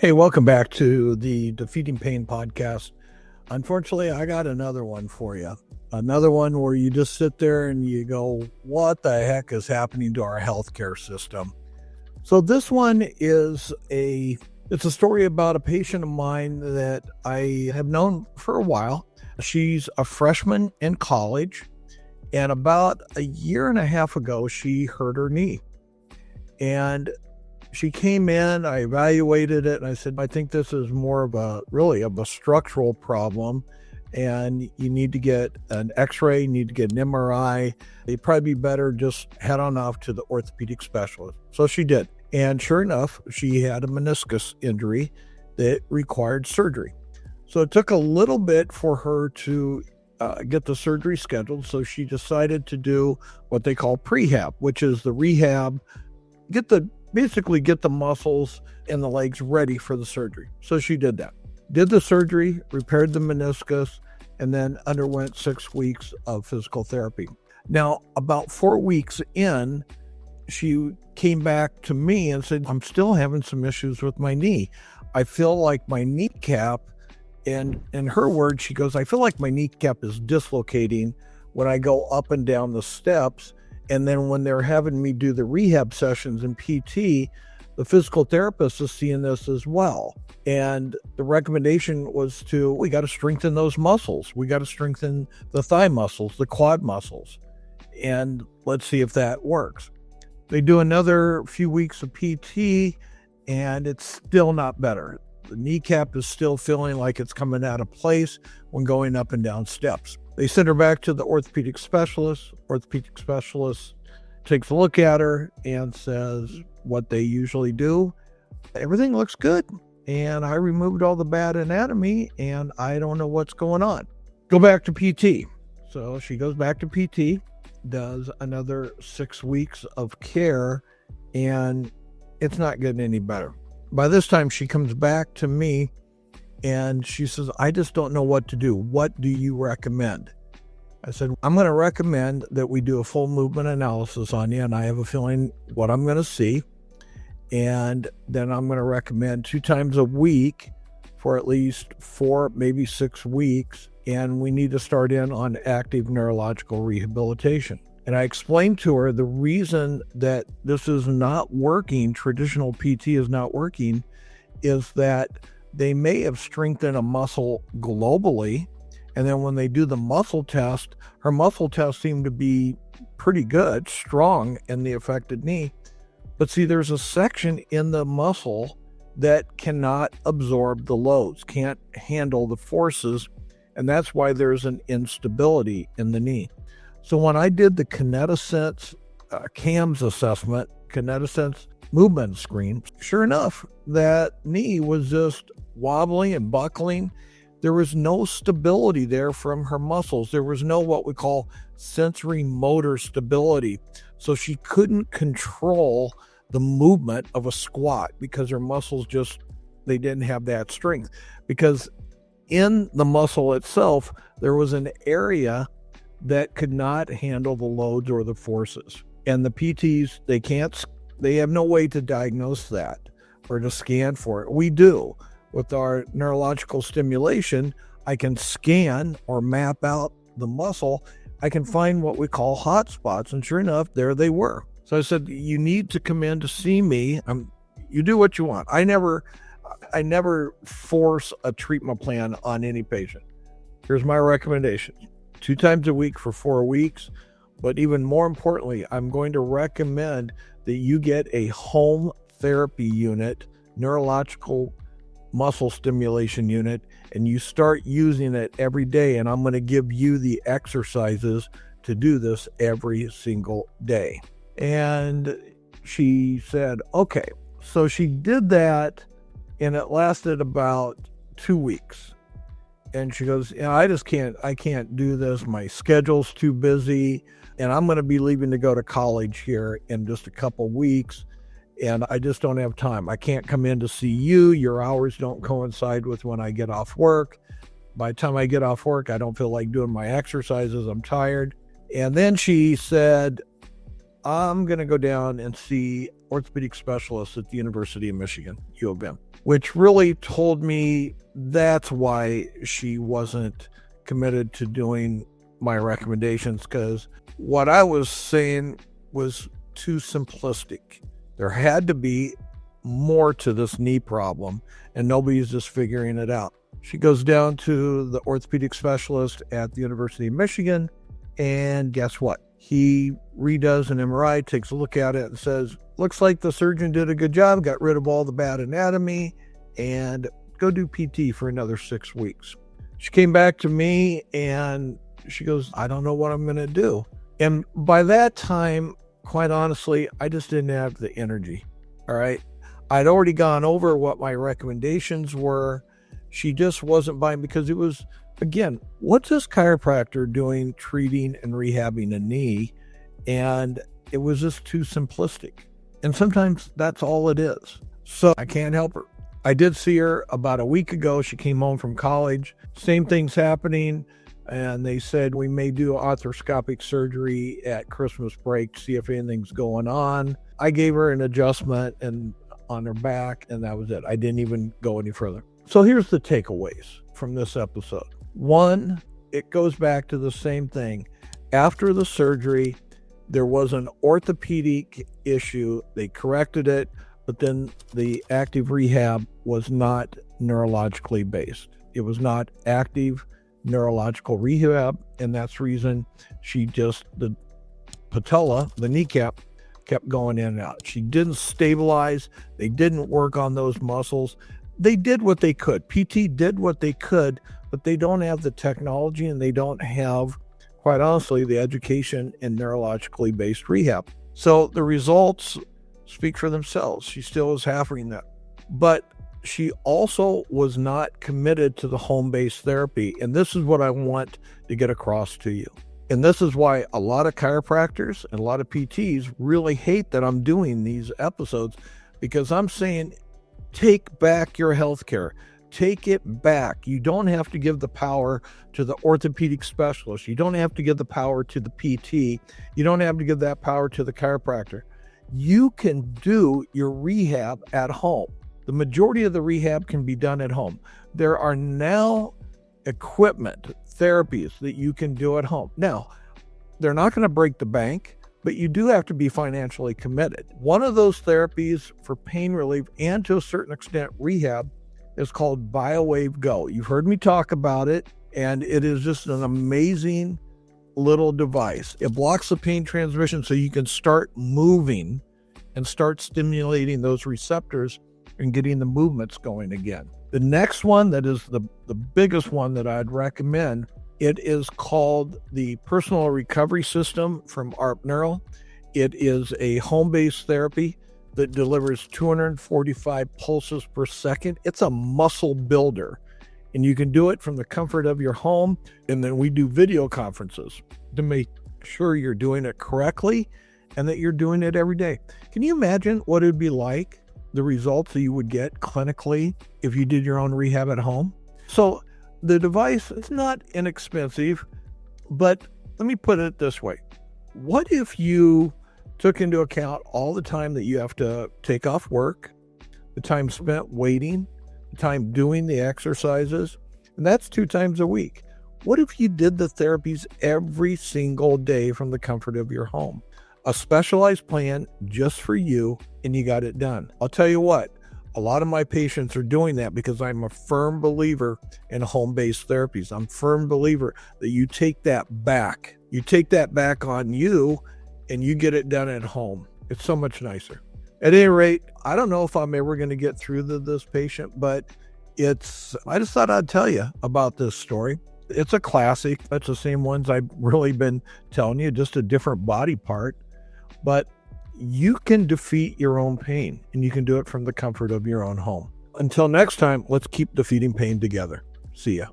Hey, welcome back to the Defeating Pain podcast. Unfortunately, I got another one for you. Another one where you just sit there and you go, what the heck is happening to our healthcare system? So this one is it's a story about a patient of mine that I have known for a while. She's a freshman in college, and about a year and a half ago, she hurt her knee. And she came in, I evaluated it, and I said, I think this is more of a structural problem, and you need to get an x-ray, you need to get an MRI. It'd probably be better just head on off to the orthopedic specialist. So she did. And sure enough, she had a meniscus injury that required surgery. So it took a little bit for her to get the surgery scheduled. So she decided to do what they call prehab, which is the rehab, basically get the muscles and the legs ready for the surgery. So she did that. Did the surgery, repaired the meniscus, and then underwent 6 weeks of physical therapy. Now, about 4 weeks in, she came back to me and said, I'm still having some issues with my knee. I feel like my kneecap, and in her words, she goes, I feel like my kneecap is dislocating when I go up and down the steps. And then when they're having me do the rehab sessions in PT, the physical therapist is seeing this as well. And the recommendation was we got to strengthen those muscles. We got to strengthen the thigh muscles, the quad muscles. And let's see if that works. They do another few weeks of PT, and it's still not better. The kneecap is still feeling like it's coming out of place when going up and down steps. They send her back to the orthopedic specialist. Orthopedic specialist takes a look at her and says what they usually do. Everything looks good, and I removed all the bad anatomy, and I don't know what's going on. Go back to PT. So she goes back to PT, does another 6 weeks of care, and it's not getting any better. By this time, she comes back to me and she says, I just don't know what to do. What do you recommend? I said, I'm going to recommend that we do a full movement analysis on you, and I have a feeling what I'm going to see. And then I'm going to recommend 2 times a week for at least 4, maybe 6 weeks. And we need to start in on active neurological rehabilitation. And I explained to her the reason that this is not working, traditional PT is not working, is that they may have strengthened a muscle globally, and then when they do the muscle test, her muscle test seemed to be pretty good, strong in the affected knee. But see, there's a section in the muscle that cannot absorb the loads, can't handle the forces, and that's why there's an instability in the knee. So when I did the Kinetisense CAMS assessment, Kinetisense movement screen, sure enough, that knee was just wobbling and buckling. There was no stability there from her muscles. There was no what we call sensory motor stability. So she couldn't control the movement of a squat because her muscles they didn't have that strength. Because in the muscle itself, there was an area that could not handle the loads or the forces. And the PTs, they have no way to diagnose that or to scan for it. We do. With our neurological stimulation, I can scan or map out the muscle. I can find what we call hot spots. And sure enough, there they were. So I said, you need to come in to see me. You do what you want. I never force a treatment plan on any patient. Here's my recommendation. 2 times a week for 4 weeks. But even more importantly, I'm going to recommend that you get a home therapy unit, neurological muscle stimulation unit, and you start using it every day. And I'm going to give you the exercises to do this every single day. And she said, okay. So she did that, and it lasted about 2 weeks. And she goes, I can't do this. My schedule's too busy, and I'm going to be leaving to go to college here in just a couple weeks, and I just don't have time. I can't come in to see you. Your hours don't coincide with when I get off work. By the time I get off work, I don't feel like doing my exercises. I'm tired. And then she said, I'm going to go down and see orthopedic specialists at the University of Michigan, U of M. which really told me that's why she wasn't committed to doing my recommendations, because what I was saying was too simplistic. There had to be more to this knee problem, and nobody's just figuring it out. She goes down to the orthopedic specialist at the University of Michigan, and guess what? He redoes an MRI, takes a look at it, and says, looks like the surgeon did a good job, got rid of all the bad anatomy, and go do PT for another 6 weeks. She came back to me and she goes, I don't know what I'm going to do. And by that time, quite honestly, I just didn't have the energy. All right. I'd already gone over what my recommendations were. She just wasn't buying, because it was, again, what's this chiropractor doing treating and rehabbing a knee? And it was just too simplistic. And sometimes that's all it is. So I can't help her. I did see her about a week ago. She came home from college. Same thing's happening. And they said we may do arthroscopic surgery at Christmas break to see if anything's going on. I gave her an adjustment and on her back, and that was it. I didn't even go any further. So here's the takeaways from this episode. One, it goes back to the same thing. After the surgery, there was an orthopedic issue. They corrected it, but then the active rehab was not neurologically based. It was not active neurological rehab, and that's the reason the patella, the kneecap, kept going in and out. She didn't stabilize. They didn't work on those muscles. They did what they could. PT did what they could, but they don't have the technology, and they don't have, quite honestly, the education in neurologically based rehab. So the results speak for themselves. She still is having that. But she also was not committed to the home-based therapy. And this is what I want to get across to you. And this is why a lot of chiropractors and a lot of PTs really hate that I'm doing these episodes, because I'm saying, take back your healthcare. Take it back. You don't have to give the power to the orthopedic specialist. You don't have to give the power to the PT. You don't have to give that power to the chiropractor. You can do your rehab at home. The majority of the rehab can be done at home. There are now equipment, therapies that you can do at home. Now, they're not going to break the bank, but you do have to be financially committed. One of those therapies for pain relief and to a certain extent rehab is called BioWave Go. You've heard me talk about it, and it is just an amazing little device. It blocks the pain transmission so you can start moving and start stimulating those receptors and getting the movements going again. The next one that is the biggest one that I'd recommend, it is called the Personal Recovery System from ARP Neuro. It is a home-based therapy that delivers 245 pulses per second. It's a muscle builder, and you can do it from the comfort of your home. And then we do video conferences to make sure you're doing it correctly and that you're doing it every day. Can you imagine what it would be like, the results that you would get clinically if you did your own rehab at home? So the device is not inexpensive, but let me put it this way. What if you took into account all the time that you have to take off work, the time spent waiting, the time doing the exercises, and that's 2 times a week. What if you did the therapies every single day from the comfort of your home? A specialized plan just for you, and you got it done. I'll tell you what, a lot of my patients are doing that because I'm a firm believer in home-based therapies. I'm a firm believer that you take that back. You take that back on you, and you get it done at home. It's so much nicer. At any rate, I don't know if I'm ever going to get through to this patient, but I just thought I'd tell you about this story. It's a classic. It's the same ones I've really been telling you, just a different body part. But you can defeat your own pain, and you can do it from the comfort of your own home. Until next time, let's keep defeating pain together. See ya.